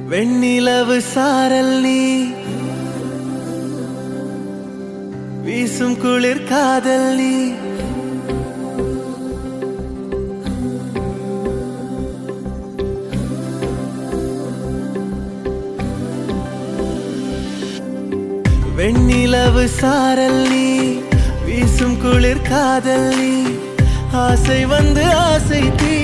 வெண்ணிலவு சாரல் நீ வீசும் குளிர் காதல் நீ வெண்ணிலவு சாரல் நீ வீசும் குளிர் காதல் நீ ஆசை வந்து ஆசை தீ